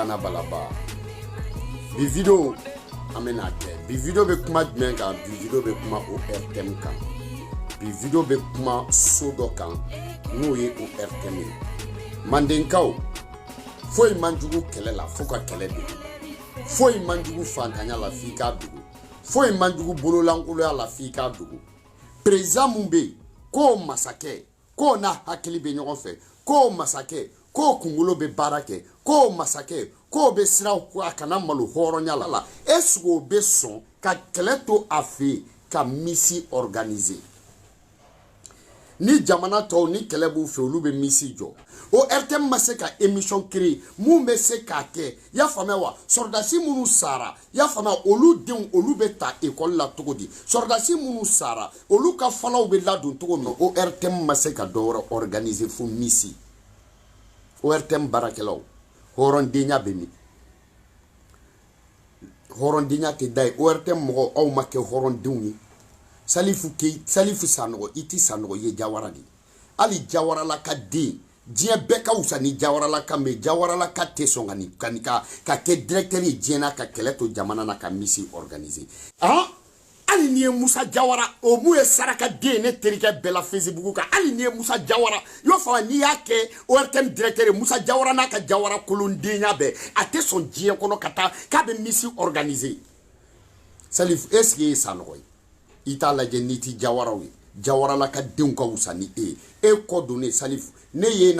Kana balaba. Bi video amena ke. Bi video be kuma dmenga, bi video be kuma ORTM kan. Bi video be kuma sodo kan. No ye ORTM. Mandenkao. Foi manjugu kele la foka kele de. Foi manjugu fantanya la fika dugu. Foi manjugu bolo langulo ya la fika dugu. Président Mumbe ko masake ko na hakili be ɲɔgɔn fɛ ko masake ko kunkolo be baara kɛ ko masake ko be siraw ko a kana malo hɔrɔnya la est-ce que o be sɔn ka kɛlɛ to a fɛ ka misi organiser ni jamana tɔw ni kɛlɛ b'u fɛ olu be misi jɔ o RTM ma se ka émission créer mun be se ka kɛ ya faamuya wa soldasi minnu sara ya faamuya olu denw olu be ta école la togo di soldasi minnu sara olu ka falaw be ladon togo min o RTM ma se ka dɔwɛrɛ organiser fo misi o RTM barakɛlaw hɔrɔndenya be min hɔrɔndenya tɛ da ye o RTM mɔgɔ aw ma kɛ hɔrɔndenw ye Salifu Sanogo iti Sanogo ye Jawara di ali Jawara la ka den diɲɛ bɛɛ ka wusa ni Jawara la ka mais Jawara la ka tɛ sɔn ka kɛ directeur ye diɲɛ na ka kɛlɛ to jamana na ka misi organiser ali ni ye Musa Jawara o mu ye saraka den ne terikɛ bɛɛ la Facebook kan ali ni ye Musa Jawara y'o fɔ ni y'a kɛ ORTM directeur Musa Jawara n'a ka Jawara kolondenya bɛɛ a tɛ sɔn diɲɛ kɔnɔ ka taa k'a bɛ misi organiser Salifu est-ce que ye Sanogo ye ita lajɛ ni ti Jawaraw ye Jawara la ka denw ka wusa ni e kɔ donne Salifu ne ye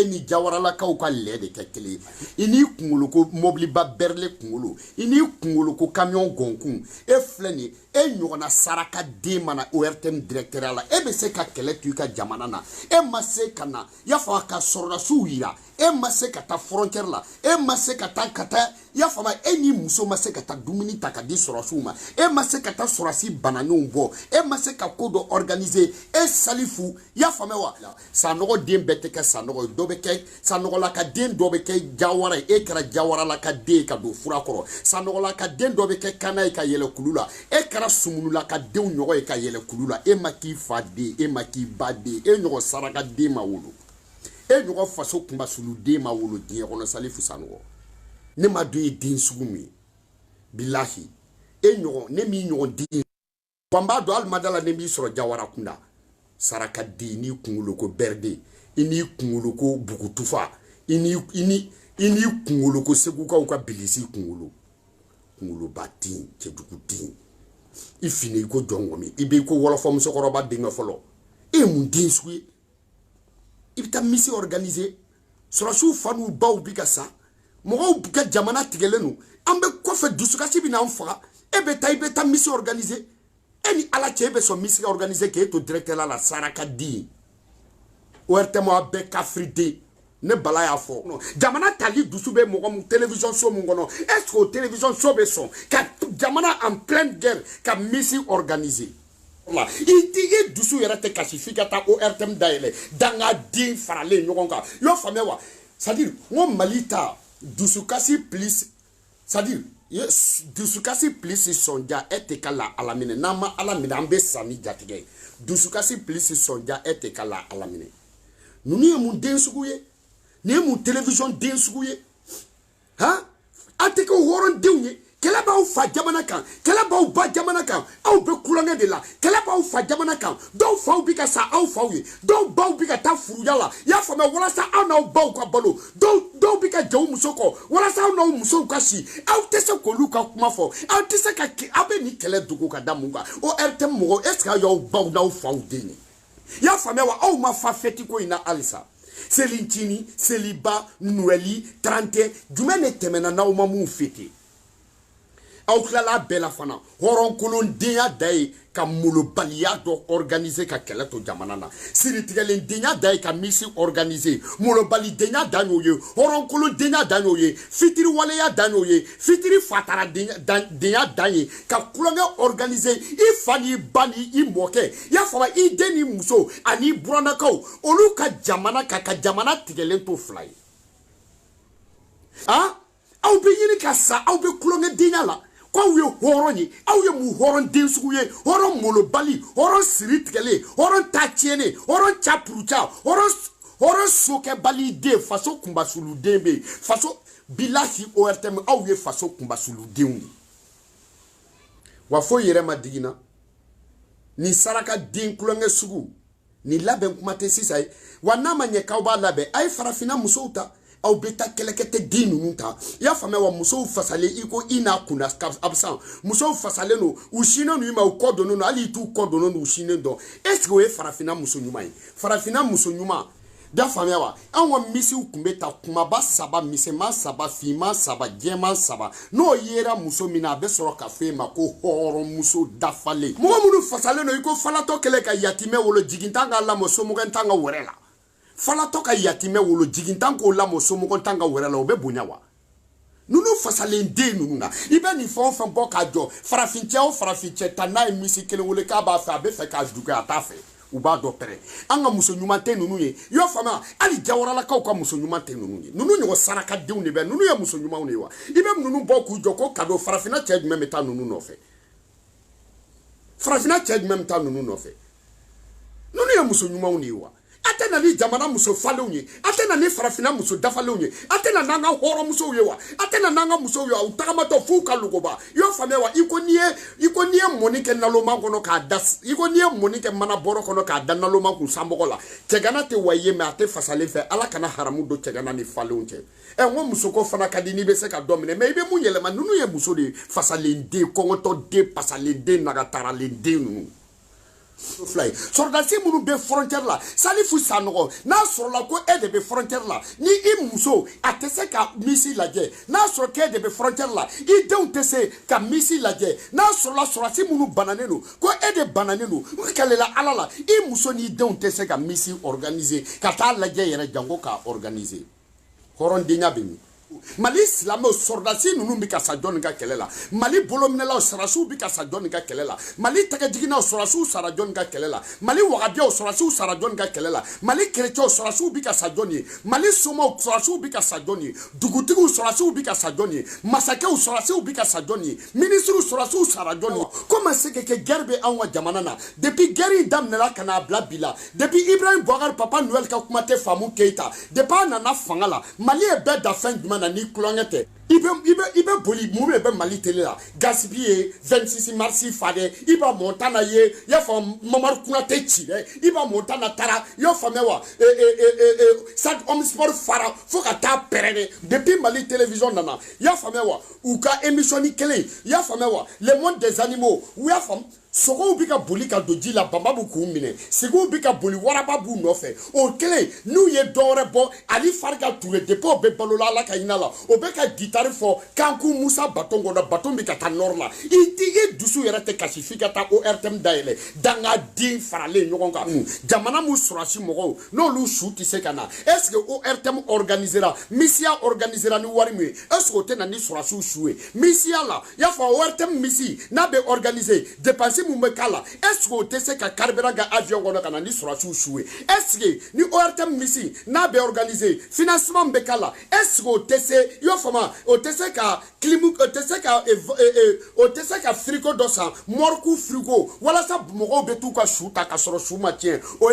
ni Jawara la kaw ka lɛ de kɛ kelen i ni kunkolo ko mobili ba berle kunkolo i ni kunkolo ko camion gɔnkun e filɛ ni e ɲɔgɔnna saraka den mana ORTM directeur la e be se ka kɛlɛ to i ka jamana na e ma se ka na y'a fɔ ka sɔrɔdasiw yira e ma se ka taa frontière la e ma se ka taa y'a faamu e ni muso ma se ka taa dumuni ta ka di sɔrɔdasiw ma e ma se ka taa sɔrɔdasi bananenw bɔ e ma se ka ko dɔ organiser e Salifu y'a faamu wa Sanogo den bɛɛ tɛ kɛ Sanogo ye dɔ bɛ kɛ Sanogo la ka den dɔ bɛ kɛ Jawara ye e kɛra Jawara la ka den ka don fura kɔrɔ Sanogo la ka den dɔ bɛ kɛ Kana ye ka yɛlɛ kulu la e kɛra Sumunu la ka denw ɲɔgɔn ye ka yɛlɛ kulu la e ma k'i fa den e ma k'i ba den e ɲɔgɔn saraka den ma wolo e ɲɔgɔn faso kunbasulu den ma wolo diɲɛ kɔnɔ Salifu Sanogo ne ma dɔn ye den sugu min ye bilahi e ɲɔgɔn ne m'i ɲɔgɔn den n b'a dɔn hali ma da la ne b'i sɔrɔ Jawara kunda saraka den ni kunkolo ko berde i ni kunkolo ko bugutufa i ni kunkolo ko segukaw ka bilisi kunkolo ba den cɛjugu den i fini ko jɔngɔmi i bɛ ko wɔlɔfɔ musokɔrɔba denkɛ fɔlɔ e ye mun den sugu ye i bɛ taa misi organiser sɔrɔsiw fa n'u baw bi ka sa mɔgɔw ka jamana tigɛlen don an bɛ kɔfɛ dusukasi bɛ n'an faga e bɛ taa misi organiser e ni ala cɛ e bɛ sɔn misi ka organiser k'e to directeur la saraka di ORTM a bɛɛ kafiri den ne bala y'a fɔ jamana tali dusu bɛ mɔgɔ mun télévision so mun kɔnɔ est-ce que o télévision so bɛ sɔn ka jamana en pleine guerre ka misi organiser i dusu yɛrɛ tɛ kasi f'i ka taa ORTM dayɛlɛ danga den faralen ɲɔgɔn kan i y'o faamuya wa c'est-à-dire n ko Mali ta dusukasi plus c'est-à-dire dusukasi plus sɔnja e tɛ ka la Ala minɛ n'an ma Ala minɛ an bɛ sa ni jatigɛ ye dusukasi plus sɔnja e tɛ ka la Ala minɛ ninnu ye mun den sugu ye nin ye mun télévision den sugu ye an tɛ kɛ hɔrɔndenw ye kɛlɛ b'aw fa jamana kan kɛlɛ b'aw ba jamana kan aw bɛ kulonkɛ de la kɛlɛ b'aw fa jamana kan dɔw faw bi ka sa aw faw ye dɔw baw bi ka taa furuya la i y'a faamuya walasa aw n'aw baw ka balo dɔw bi ka jɛ u muso kɔ walasa aw n'aw musow ka si aw tɛ se k'olu ka kuma fɔ aw tɛ se ka aw bɛ nin kɛlɛ dogo ka da mun kan o RTM mɔgɔ est-ce que aw y'aw baw n'aw faw den ye i y'a faamuya wa aw ma fa fɛti ko in na halisa Selintini seliba Noëli 31 jumɛn de tɛmɛna n'aw ma mun fêter aw tilala bɛɛ la fana hɔrɔnkolondenya da ye ka molobaliya dɔ organiser ka kɛlɛ to jamana na siritigɛlendenya da ye ka misi organiser molobalidenya da y'o ye hɔrɔnkolondenya da y'o ye fitiriwaleya da y'o ye fitiri fataradenya da ye ka kulonkɛ organiser i fa n'i ba ni i mɔkɛ i y'a faamu i den ni muso ani buranakaw olu ka jamana ka jamana tigɛlen to fila ye aw bɛ ɲini ka sa aw bɛ kulonkɛdenya la k'aw ye hɔrɔn ye aw ye mun hɔrɔn den sugu ye hɔrɔn molobali hɔrɔn siri tigɛlen hɔrɔn ta tiɲɛnen hɔrɔn ca puruca hɔrɔn sokɛbali den faso kunbasulu den bɛ yen bilahi ORTM aw ye faso kumbasulu denw de wa fo yɛrɛ ma digina ni saraka den kulonkɛ sugu ni labɛn kuma tɛ sisan ye wa n'a ma ɲɛ k'aw b'a labɛn a ye farafina musow ta aw bɛ taa kɛlɛkɛtɛ den ninnu ta i y'a faamuya wa musow fasalen i ko i n'a kunna abisan musow fasalen don u sinnen don i ma u kɔ donnen don hali i t'u kɔ donnen don u sinnen dɔn est ce que o ye farafina muso ɲuman ye farafina muso ɲuman da faamuya wa an ka misiw tun bɛ ta kumaba saba misɛman saba finman saba jɛman saba n'o yera muso min na a bɛ sɔrɔ ka fɔ e ma ko hɔrɔnmuso dafalen mɔgɔ minnu fasalen don i ko falatɔ kɛlɛ ka yatimɛ wolo jigintan k'a lamɔ somɔgɔ tan ka wɛrɛ la falatɔ ka yatimɛ wolo jigintan k'o lamɔ somɔgɔ tan ka wɛrɛ la o bɛ bonya wa nunu fasalen den nunu na i bɛ nin fɛn o fɛn bɔ k'a jɔ farafincɛ o farafincɛ ta n'a ye misi kelen wele k'a b'a fɛ a bɛ fɛ k'a juguya a t'a fɛ u b'a dɔ pɛrɛ an ka muso ɲuman tɛ ninnu ye i y'o faamuya hali jawaralakaw ka muso ɲuman tɛ ninnu ye ninnu ɲɔgɔn sarakadenw de bɛ ninnu ye muso ɲumanw de ye wa i bɛ ninnu bɔ k'u jɔ ko kado farafina cɛ jumɛn bɛ taa ninnu nɔfɛ farafina cɛ jumɛn bɛ taa ninnu nɔfɛ ninnu ye muso ɲumanw de ye wa a tɛ na ni jamana muso falenw ye a tɛ na ni farafina muso dafalenw ye a tɛ na n'an ka hɔrɔnmusow ye wa a tɛ na n'an ka musow ye wa u tagamatɔ f'u ka logoba i y'o faamuya wa i ko n'i ye mɔni kɛ naloma kɔnɔ k'a da i ko n'i ye mɔni kɛ mana bɔrɔ kɔnɔ k'a da naloma kun sanbɔgɔ la cɛgana tɛ wa i ye mɛ a tɛ fasalen fɛ ala kana haramu don cɛgana ni falenw cɛ n ko musoko fana ka di n'i bɛ se ka dɔ minɛ mɛ i bɛ mun yɛlɛma ninnu ye muso de fasalen den kɔngɔtɔ den pasalen den nagataralen den ninnu fly soldats minnu bɛ frontière la Salifu Sanogo n'a sɔrɔla ko e de bɛ frontière la ni i muso a tɛ se ka misi lajɛ n'a sɔrɔ k'e de bɛ frontière la i denw tɛ se ka misi lajɛ n'a sɔrɔla sɔrɔdasi minnu bananen don ko e de bananen don o kɛlɛla ala la i muso n'i denw tɛ se ka misi organiser ka taa lajɛ yɛrɛ jango k'a organiser hɔrɔndenya bɛ min Mali silamɛw sɔrɔdasi ninnu bɛ ka sa jɔn ka kɛlɛ la Mali bolominɛlaw sarasiw bɛ ka sa jɔn ka kɛlɛ la Mali tɛgɛjiginaw sɔrɔdasiw sara jɔn ka kɛlɛ la Mali wagabiyaw sɔrɔdasiw sara jɔn ka kɛlɛ la Mali kerecɛnw sɔrɔdasiw bɛ ka sa jɔn ye Mali somaw sɔrɔdasiw bɛ ka sa jɔn ye dugutigiw sɔrɔdasiw bɛ ka sa jɔn ye masakɛw sɔrɔdasiw bɛ ka sa jɔn ye ministres sɔrɔdasiw sara jɔn ye comment c'est que guerre bɛ anw ka jamana na depuis guerre in daminɛna ka n'a bila bi la depuis Ibrahim Boubacar Papa Noël ka kuma tɛ Faamu Keita depuis a nana fanga la Mali ye bɛɛ da fɛn jumɛn na ni kulonkɛ tɛ i bɛ boli mun de bɛ Mali télé la Gaspille 26 mars fadɛ i b'a Montana ye i y'a fɔ Mamadu Kunate ci dɛ i b'a Montana taara i y'a faamuya wa Stade Omnisport fara fo ka taa pɛrɛn depuis Mali télévision nana i y'a faamuya wa u ka émission ni kelen i y'a faamuya wa le monde des animaux u y'a faamu sogow bɛ ka boli ka don ji la bama b'u k'u minɛ sigiw bɛ ka boli waraba b'u nɔfɛ o kelen n'u ye dɔwɛrɛ bɔ Ali Farga Touré depuis o bɛ balola ala ka hinɛ la o bɛ ka gitari fɔ Kanku Musa Baton kɔnɔ Baton bɛ ka taa nord la i dusu yɛrɛ tɛ kasi f'i ka taa ORTM dayɛlɛ dangaden faralen ɲɔgɔn kan jamana mun sɔrɔsi mɔgɔw n'olu su tɛ se ka na est ce que ORTM organisera misiya organisera ni wari min ye est ce que o tɛ na ni sɔrɔsiw su ye misiya la i y'a fɔ ORTM misi n'a bɛ organiser dépenser mun bɛ k'a la est ce que o tɛ se ka carburant kɛ avion kɔnɔ ka na ni sɔrɔsiw su ye est ce que ni ORTM misi n'a bɛ organiser financement bɛ k'a la est ce que o tɛ se i y'o faamu o tɛ se ka climu o tɛ se ka frigo dɔ san morgue frigo walasa mɔgɔw bɛ t'u ka su ta ka sɔrɔ su ma tiɲɛ o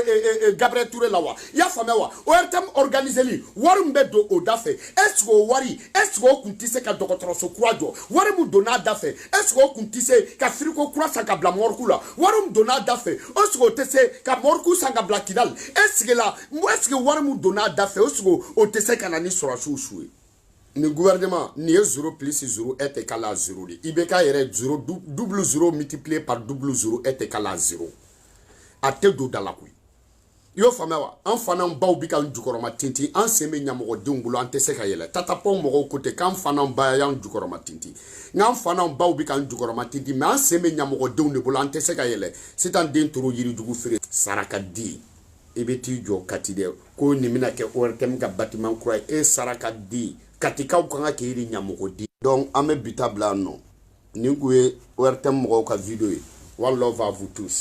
Gabriel Touré la wa i y'a faamuya wa ORTM organiseli wari min bɛ don o da fɛ est ce que o wari est ce que o kun tɛ se ka dɔgɔtɔrɔso kura jɔ wari min donna a da fɛ est ce que o kun tɛ se ka frigo kura san ka bila morgue la wari min donna a da fɛ est ce que o tɛ se ka morgue san ka bila Kidal est ce que wari min donna a da fɛ est ce que o tɛ se ka na ni sɔrɔsiw su ye ni gouvernement ni ye 0 plus 0 est égal à 0 de i bɛ k'a yɛrɛ 0 double 0 multiplié par double 0 est égal à 0 a tɛ don da la koyi i y'o faamuya wa an fana baw bɛ ka n jukɔrɔma tintin an sen bɛ ɲɛmɔgɔdenw bolo an tɛ se ka yɛlɛ tatapɔn mɔgɔw ko ten k'an fana ba y'an jukɔrɔma tintin nk'an fana baw bɛ ka n jukɔrɔma tintin mais an sen bɛ ɲɛmɔgɔdenw de bolo an tɛ se ka yɛlɛ sitan den toro yirijugu feere saraka di i bɛ t'i jɔ kati dɛ ko nin bɛna kɛ ORTM ka bâtiment kura ye e saraka di katikaw kan ka kɛ yiri ɲɛmɔgɔden donc an bɛ bi ta bila yan nɔ nin kun ye ORTM mɔgɔw ka video ye one love à vous tous.